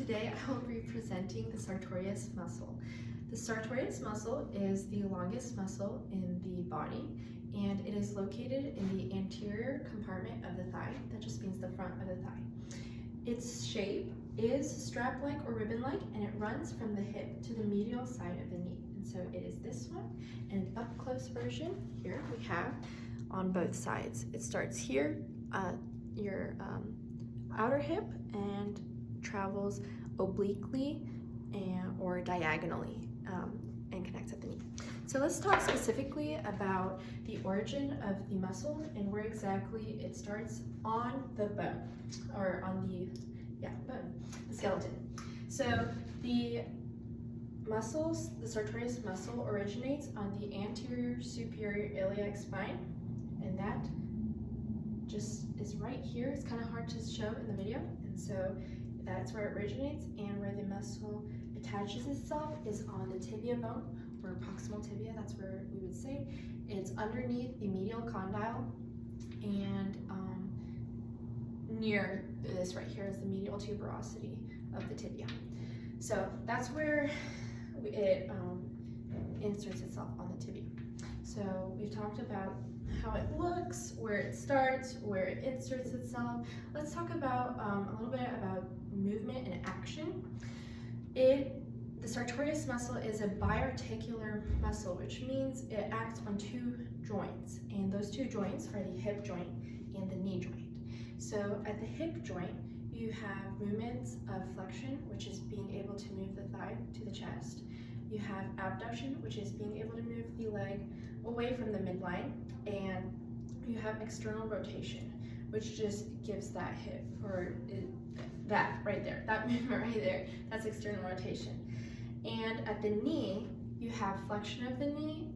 today I will be presenting the Sartorius muscle. The Sartorius muscle is the longest muscle in the body, and it is located in the anterior compartment of the thigh. That just means the front of the thigh. Its shape is strap-like or ribbon-like, and it runs from the hip to the medial side of the knee. And so it is this one, and an up-close version here we have on both sides. It starts here, your outer hip, and travels obliquely or diagonally and connects at the knee. So let's talk specifically about the origin of the muscle and where exactly it starts on the bone, or on the bone, the skeleton. So the muscles, the Sartorius muscle originates on the anterior superior iliac spine, and that just is right here. It's kind of hard to show in the video, and so that's where it originates, and where the muscle attaches itself is on the tibia bone, or proximal tibia, that's where we would say. It's underneath the medial condyle, and near this right here is the medial tuberosity of the tibia. So that's where it inserts itself on the tibia. So we've talked about how it looks, where it starts, where it inserts itself. Let's talk about a little bit about movement and action. The Sartorius muscle is a biarticular muscle, which means it acts on two joints, and those two joints are the hip joint and the knee joint. So at the hip joint, you have movements of flexion, which is being able to move the thigh to the chest. You have abduction, which is being able to move the leg away from the midline, and you have external rotation, which just gives that hip, or that right there, that movement right there, that's external rotation. And at the knee, you have flexion of the knee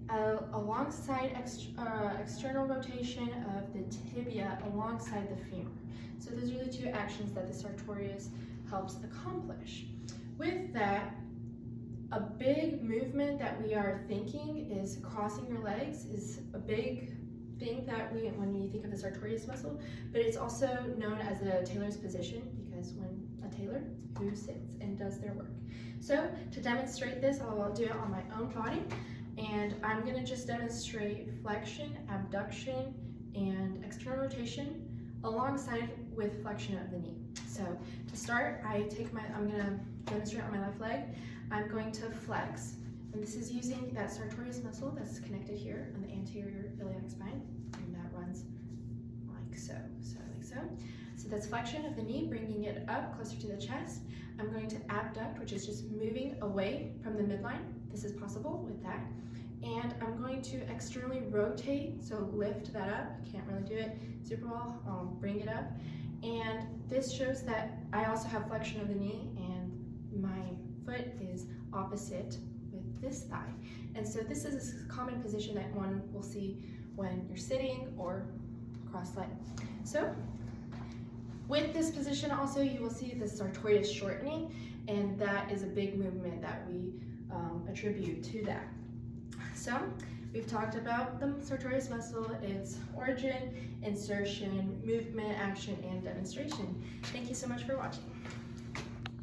alongside external rotation of the tibia alongside the femur. So those are the two actions that the Sartorius helps accomplish. With that, a big movement that we are thinking is crossing your legs is a big thing that when you think of the Sartorius muscle, but it's also known as a tailor's position, because when a tailor who sits and does their work. So to demonstrate this, I'll do it on my own body, and I'm going to just demonstrate flexion, abduction, and external rotation alongside with flexion of the knee. So to start, I'm going to demonstrate on my left leg. I'm going to flex, and this is using that Sartorius muscle that's connected here on the anterior iliac spine, and that runs like so, like so. So that's flexion of the knee, bringing it up closer to the chest. I'm going to abduct, which is just moving away from the midline. This is possible with that. And I'm going to externally rotate, so lift that up. Can't really do it super well. I'll bring it up. And this shows that I also have flexion of the knee, and my foot is opposite with this thigh. And so this is a common position that one will see when you're sitting or cross-legged. So with this position also, you will see the Sartorius shortening, and that is a big movement that we attribute to that. So we've talked about the Sartorius muscle, its origin, insertion, movement, action, and demonstration. Thank you so much for watching.